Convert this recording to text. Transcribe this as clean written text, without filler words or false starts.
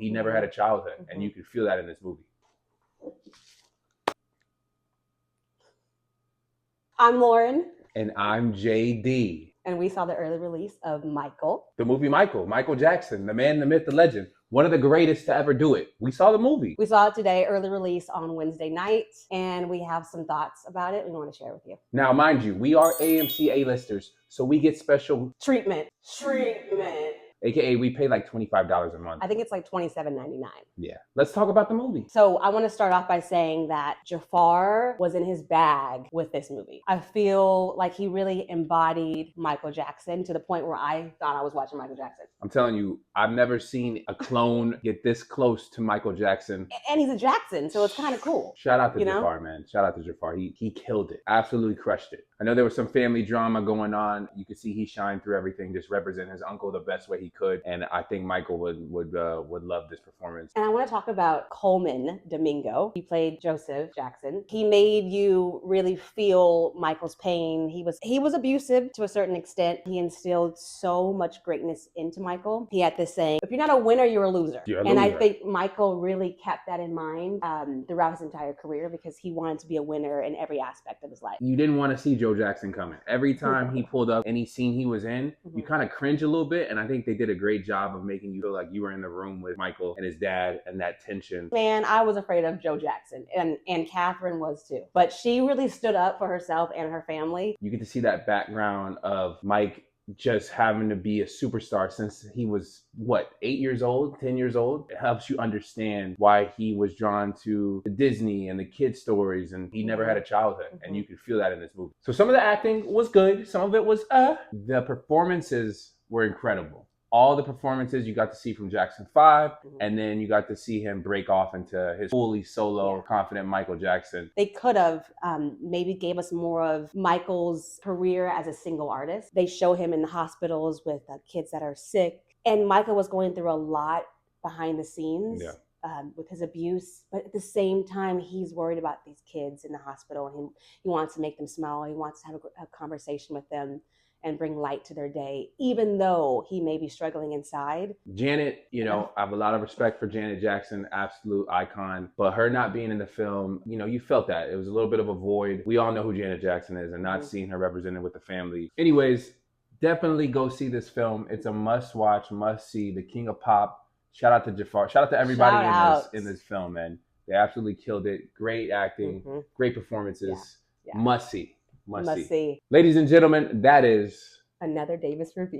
He never had a childhood, and you could feel that in this movie. I'm Lauren. And I'm JD. And we saw the early release of Michael. The movie Michael Jackson, the man, the myth, the legend. One of the greatest to ever do it. We saw the movie. We saw it today, early release on Wednesday night, and we have some thoughts about it we want to share with you. Now, mind you, we are AMC A-listers, so we get special treatment. AKA, we pay like $25 a month. I think it's like $27.99. Yeah. Let's talk about the movie. So I want to start off by saying that Jafar was in his bag with this movie. I feel like he really embodied Michael Jackson to the point where I thought I was watching Michael Jackson. I'm telling you, I've never seen a clone get this close to Michael Jackson. And he's a Jackson, so it's kind of cool. Shout out to Jafar, man. Shout out to Jafar. He killed it. Absolutely crushed it. I know there was some family drama going on. You could see he shined through everything, just represent his uncle the best way he could. And I think Michael would love this performance. And I want to talk about Coleman Domingo. He played Joseph Jackson. He made you really feel Michael's pain. He was abusive to a certain extent. He instilled so much greatness into Michael. He had this saying, if you're not a winner, you're a loser. And I think Michael really kept that in mind throughout his entire career because he wanted to be a winner in every aspect of his life. You didn't want to see Joe Jackson coming. Every time he pulled up any scene he was in, you kind of cringe a little bit. And I think they did a great job of making you feel like you were in the room with Michael and his dad and that tension. Man, I was afraid of Joe Jackson, and Catherine was too. But she really stood up for herself and her family. You get to see that background of Mike just having to be a superstar since he was, 8 years old, 10 years old. It helps you understand why he was drawn to the Disney and the kid stories, and he never had a childhood, and you could feel that in this movie. So some of the acting was good, some of it was The performances were incredible. All the performances you got to see from Jackson 5, and then you got to see him break off into his fully solo, confident Michael Jackson. They could have maybe gave us more of Michael's career as a single artist. They show him in the hospitals with kids that are sick, and Michael was going through a lot behind the scenes. With his abuse, but at the same time, he's worried about these kids in the hospital, and he wants to make them smile. He wants to have a conversation with them and bring light to their day, even though he may be struggling inside. Janet, I have a lot of respect for Janet Jackson, absolute icon, but her not being in the film, you felt that. It was a little bit of a void. We all know who Janet Jackson is, and not seeing her represented with the family. Anyways, definitely go see this film. It's a must watch, must see. The King of Pop. Shout out to Jafar. Shout out to everybody in this film, man. They absolutely killed it. Great acting, great performances. Must see. Must see. Ladies and gentlemen, that is another Davis review.